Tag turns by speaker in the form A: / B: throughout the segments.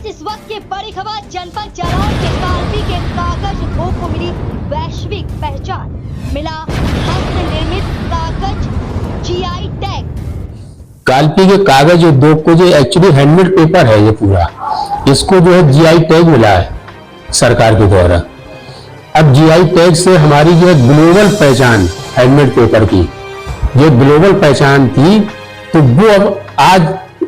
A: इस वक्त की बड़ी खबर, जनपद जालौन के काल्पी के कागज उद्योग को मिली वैश्विक पहचान। मिला हस्त निर्मित कागज जीआई टैग।
B: काल्पी के कागज उद्योग को जो एक्चुअली हैंडमेड पेपर है, ये पूरा इसको जो है जीआई टैग मिला है सरकार के द्वारा। अब जीआई टैग से हमारी जो है ग्लोबल पहचान हैंडमेड पेपर की जो ग्लोबल पहचान थी, तो वो अब आज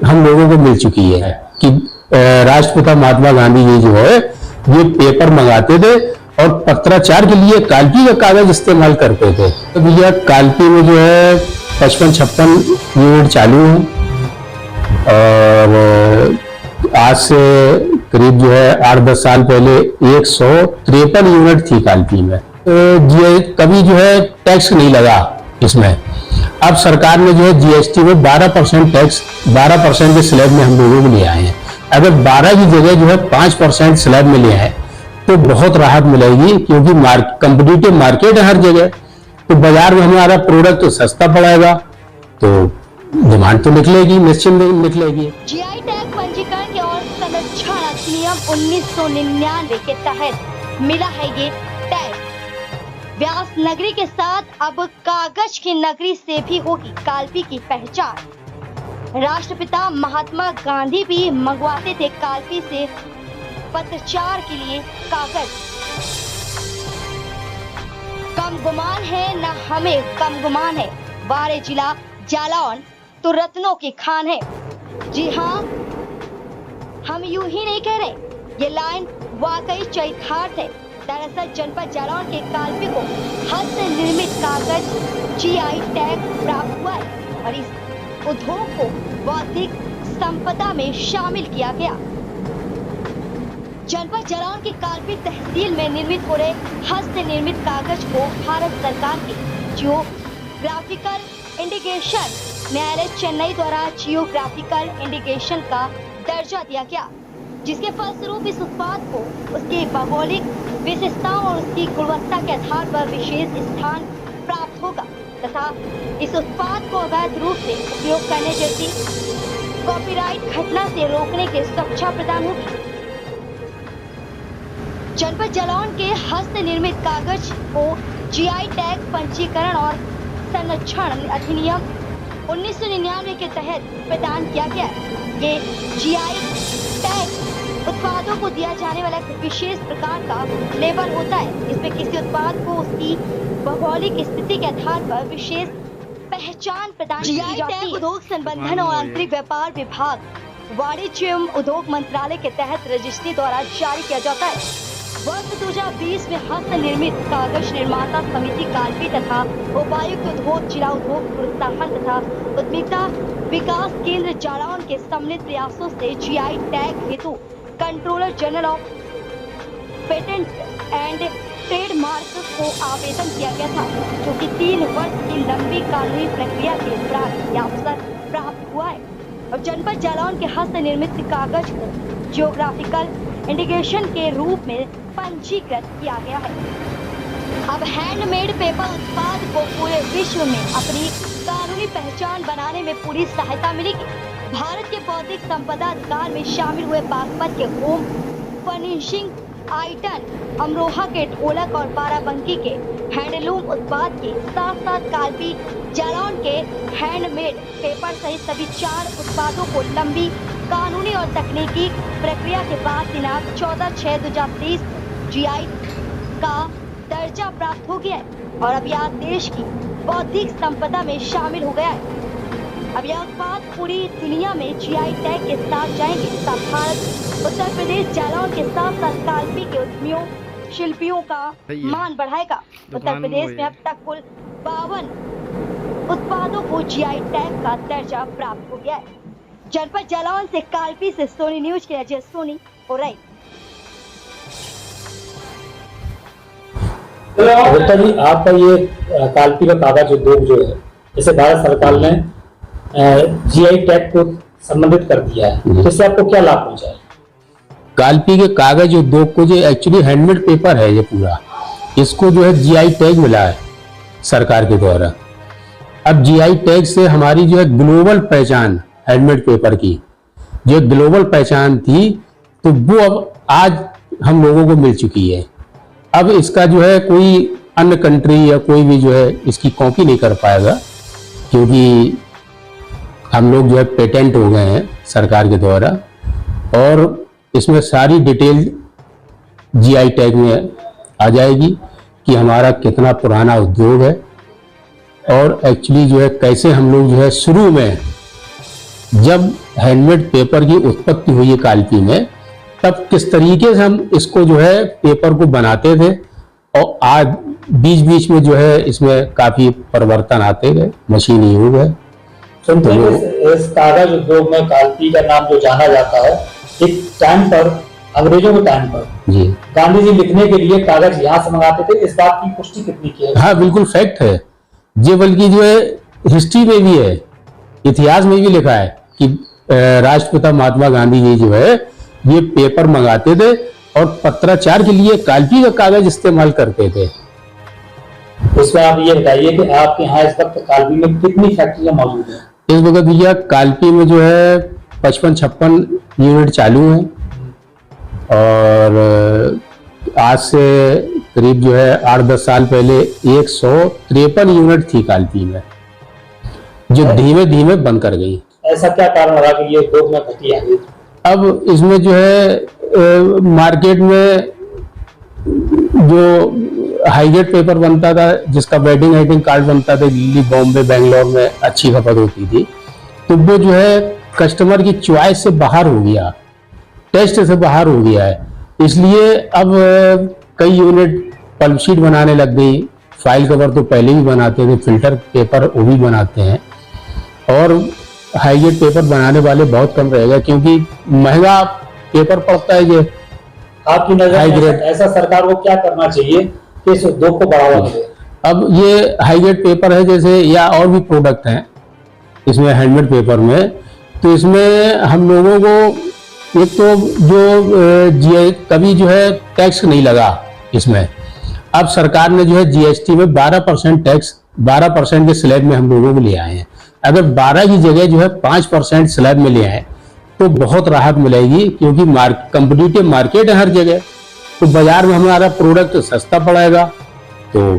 B: हम लोगों को मिल चुकी है कि राष्ट्रपिता महात्मा गांधी जी जो है ये पेपर मंगाते थे और पत्राचार के लिए काल्पी का कागज इस्तेमाल करते थे। तो भैया काल्पी में जो है 55-56 यूनिट चालू है और आज से करीब जो है 8-10 साल पहले 153 यूनिट थी काल्पी में। तो कभी जो है टैक्स नहीं लगा इसमें। अब सरकार ने जो है जीएसटी में 12% टैक्स 12% के स्लैब में हम लोगों को ले आए हैं। अगर 12 की जगह जो है 5% स्लैब में ले आए तो बहुत राहत मिलेगी, क्योंकि कंपटीटिव मार्केट है हर जगह, तो बाजार में हमारा प्रोडक्ट तो सस्ता पड़ेगा, तो डिमांड तो निकलेगी, निश्चित निकलेगी।
A: जीआई टैग पंजीकरण के और संरक्षण अधिनियम 1999 के तहत मिला है ये टैग। व्यास नगरी के साथ अब कागज की नगरी से भी होगी काल्पी की पहचान। राष्ट्रपिता महात्मा गांधी भी मंगवाते थे काल्पी से पत्राचार के लिए कागज। कम गुमान है न हमें कम गुमान है, बारे जिला जालौन तो रत्नों की खान है। जी हाँ, हम यूं ही नहीं कह रहे, ये लाइन वाकई चरितार्थ है। दरअसल जनपद जालौन के काल्पी को हस्त निर्मित कागज जीआई टैग प्राप्त हुआ है और इस उद्योग को बौद्धिक संपदा में शामिल किया गया। जनपद जालौन की काल्पी तहसील में निर्मित हो रहे हस्त निर्मित कागज को भारत सरकार के जियोग्राफिकल इंडिकेशन न्यायालय चेन्नई द्वारा जियोग्राफिकल इंडिकेशन का दर्जा दिया गया, जिसके फलस्वरूप इस उत्पाद को उसकी भौगोलिक विशेषताओं और उसकी गुणवत्ता के आधार पर विशेष स्थान प्राप्त होगा तथा इस उत्पाद को अवैध रूप से उपयोग करने जैसी कॉपीराइट घटना से रोकने की सुरक्षा प्रदान होगी। जनपद जालौन के हस्त निर्मित कागज को जीआई टैग पंजीकरण और संरक्षण अधिनियम 1999 के तहत प्रदान किया गया है। ये जीआई टैग उत्पादों को दिया जाने वाला एक विशेष प्रकार का लेबल होता है। इसमें किसी उत्पाद को उसकी भौगोलिक स्थिति के आधार पर विशेष पहचान प्रदान की जाती है। उद्योग संबंधन और आंतरिक व्यापार विभाग, वाणिज्य एवं उद्योग मंत्रालय के तहत रजिस्ट्री द्वारा जारी किया जाता है। वर्ष 2020 में हस्त निर्मित कागज निर्माता समिति काल्पी तथा उपायुक्त उद्योग जिला उद्योग प्रोत्साहन तथा उद्यमिता विकास केंद्र जालौन के सम्मिलित प्रयासों से जीआई टैग हेतु controller general of patent and trademark को आवेदन किया गया था, जो कि 3 वर्ष की लंबी कानूनी प्रक्रिया के उपरांत यह अवसर प्राप्त हुआ है और जनपद जालौन के हस्त निर्मित कागज को जियोग्राफिकल इंडिकेशन के रूप में पंजीकृत किया गया है। अब हैंडमेड पेपर उत्पाद को पूरे विश्व में अपनी कानूनी पहचान बनाने में पूरी सहायता मिलेगी। भारत के बौद्धिक संपदा अधिकार में शामिल हुए बागपत के होम फर्निशिंग आइटम, अमरोहा के ढोलक और बाराबंकी के हैंडलूम उत्पाद के साथ साथ काल्पी जालौन के हैंडमेड पेपर सहित सभी 4 उत्पादों को लंबी कानूनी और तकनीकी प्रक्रिया के बाद दिनांक 14/6/2023 जीआई का दर्जा प्राप्त हो गया है और अब यह देश की बौद्धिक संपदा में शामिल हो गया है। अब यह उत्पाद पूरी दुनिया में जीआई टैग के साथ जाएंगे तथा भारत उत्तर प्रदेश जालौन के साथ साथ काल्पी के उद्यमियों शिल्पियों का मान बढ़ाएगा। उत्तर प्रदेश में अब तक कुल 52 उत्पादों को जीआई टैग का दर्जा प्राप्त हो गया है। जनपद जालौन से काल्पी से सोनी न्यूज के अजय सोनी और रही।
C: जी, आपका ये काल्पी का कागज उद्योग जो है, इसे भारत सरकार ने जीआई टैग को संबंधित कर दिया है, इससे आपको क्या लाभ पहुंचा है?
B: काल्पी के कागज उद्योग को जो एक्चुअली हैंडमेड पेपर है, ये पूरा इसको जो है जीआई टैग मिला है सरकार के द्वारा। अब जीआई टैग से हमारी जो है ग्लोबल पहचान हैंडमेड पेपर की जो ग्लोबल पहचान थी, तो वो अब आज हम लोगों को मिल चुकी है। अब इसका जो है कोई अन्य कंट्री या कोई भी जो है इसकी कॉपी नहीं कर पाएगा, क्योंकि हम लोग जो है पेटेंट हो गए हैं सरकार के द्वारा, और इसमें सारी डिटेल जीआई टैग में आ जाएगी कि हमारा कितना पुराना उद्योग है, और एक्चुअली जो है कैसे हम लोग जो है शुरू में जब हैंडमेड पेपर की उत्पत्ति हुई है कालपी में, तब किस तरीके से हम इसको जो है पेपर को बनाते थे, और आज बीच बीच में जो है इसमें काफी परिवर्तन आते गए, मशीनी युग है।
C: सुनते हैं इस कागज उद्योग में कालपी का नाम जो जाना जाता है, एक टाइम पर अंग्रेजों के टाइम पर
B: जी
C: गांधी जी लिखने के लिए कागज यहाँ से मंगाते थे, इस बात की पुष्टि कितनी की है?
B: हाँ बिल्कुल फैक्ट है ये, बल्कि जो है हिस्ट्री में भी है, इतिहास में भी लिखा है कि राष्ट्रपिता महात्मा गांधी जी जो है ये पेपर मंगाते थे और पत्राचार के लिए कालपी का कागज इस्तेमाल करते थे।
C: उसमें आप ये बताइए कि आपके यहाँ इस वक्त कालपी में कितनी फैक्ट्रियां मौजूद हैं?
B: इस वक्त भैया कालपी में जो है 55-56 यूनिट चालू हैं, और आज से करीब जो है 8-10 साल पहले 153 यूनिट थी कालपी में, जो धीमे धीमे बंद कर गई।
C: ऐसा क्या कारण रहा कि ये उद्योग में गति आ गई?
B: अब इसमें जो है मार्केट में जो हाईगेट पेपर बनता था, जिसका वेडिंग आइडिंग कार्ड बनता था, दिल्ली, बॉम्बे, बेंगलोर में अच्छी खपत होती थी, तो वो जो है कस्टमर की चॉइस से बाहर हो गया, टेस्ट से बाहर हो गया है। इसलिए अब कई यूनिट पल्प शीट बनाने लग गई, फाइल कवर तो पहले ही बनाते थे, फिल्टर पेपर वो भी बनाते हैं, और हाईगेट पेपर बनाने वाले बहुत कम रहेगा, क्योंकि महंगा पेपर पड़ता है ये।
C: आपकी नजर में ऐसा सरकार को क्या करना चाहिए कि इस उद्योग को बढ़ावा मिले?
B: अब ये हाईगेट पेपर है जैसे, या और भी प्रोडक्ट हैं इसमें हैंडमेड पेपर में, तो इसमें हम लोगों को एक तो जो जीएसटी कभी जो है टैक्स नहीं लगा इसमें, अब सरकार ने जो है जीएसटी में 12% टैक्स 12% के स्लैब में हम लोगों को ले आए हैं। अगर 12 की जगह जो है 5% स्लैब में ले आए तो बहुत राहत मिलेगी, क्योंकि कंपटीटिव मार्केट है हर जगह, तो बाजार में हमारा प्रोडक्ट सस्ता पड़ेगा, तो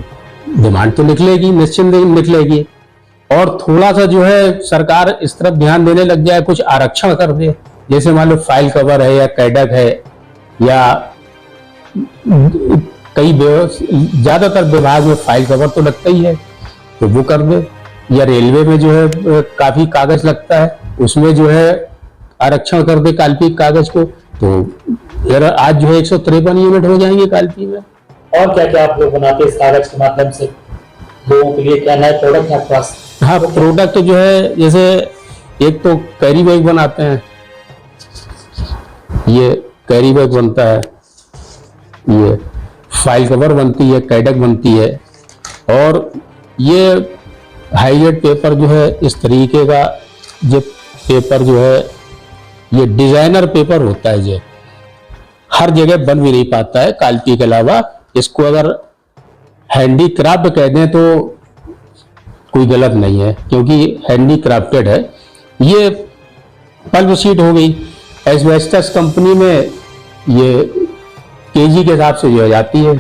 B: डिमांड तो निकलेगी, निश्चिंत निकलेगी। और थोड़ा सा जो है सरकार इस तरफ ध्यान देने लग जाए, कुछ आरक्षण कर दे, जैसे मान लो फाइल कवर है या कैडक है, या कई ज्यादातर विभाग में फाइल कवर तो लगता ही है, तो वो कर दे, या रेलवे में जो है काफी कागज लगता है, उसमें जो है आरक्षण कर दे कालपी कागज को, तो यार आज जो है 153 यूनिट हो जाएंगे कालपी में।
C: और क्या क्या आप लोग बनाते हैं इस कागज के माध्यम से लोगों के लिए? क्या नए प्रोडक्ट है आपके पास?
B: हाँ, प्रोडक्ट जो है जैसे एक तो कैरी बैग बनाते हैं, ये कैरी बैग बनता है, ये फाइल कवर बनती है, कैडक बनती है, और ये हाईगेट पेपर जो है इस तरीके का जो पेपर जो है ये डिजाइनर पेपर होता है, जो हर जगह बन भी नहीं पाता है कालपी के अलावा। इसको अगर हैंडीक्राफ्ट कह दें तो कोई गलत नहीं है, क्योंकि हैंडीक्राफ्टेड है। ये पल्प शीट हो गई, एस्बेस्टस कंपनी में ये केजी के हिसाब से जो जाती है,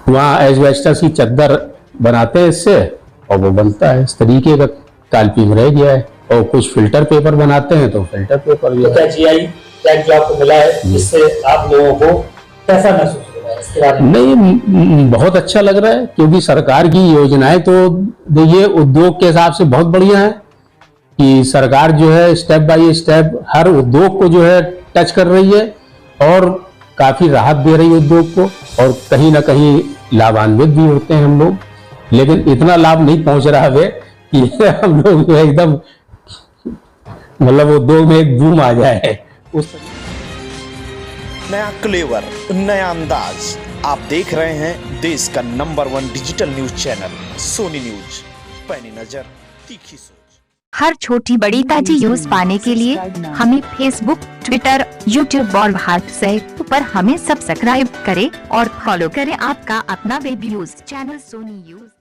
B: वहाँ एस्बेस्टस की चद्दर बनाते हैं इससे, और वो बनता है इस तरीके का, कालपी में रह गया है। और कुछ फिल्टर पेपर बनाते हैं, तो फिल्टर पेपर भी
C: क्या जीआई टैग जो आपको मिला है, इससे आप लोगों को कैसा महसूस हो रहा है इसके बारे में?
B: नहीं, बहुत अच्छा लग रहा है, क्योंकि सरकार की योजनाएं तो देखिए उद्योग के हिसाब से बहुत बढ़िया है, कि सरकार जो है स्टेप बाय स्टेप हर उद्योग को जो है टच कर रही है, और काफी राहत दे रही है उद्योग को, और कहीं ना कहीं लाभान्वित भी होते हैं हम लोग, लेकिन इतना लाभ नहीं पहुंच रहा है कि हम लोग जो एकदम मतलब उद्योग में एक बूम आ जाए। उस
D: नया क्लेवर, नया अंदाज, आप देख रहे हैं देश का number 1 digital news channel Sony news, पैनी नजर तीखी सोच।
E: हर छोटी बड़ी ताजी न्यूज पाने के लिए हमें फेसबुक, ट्विटर, यूट्यूब और व्हाट्सएप पर हमें सब्सक्राइब करें और फॉलो करें आपका अपना web news channel Sony news.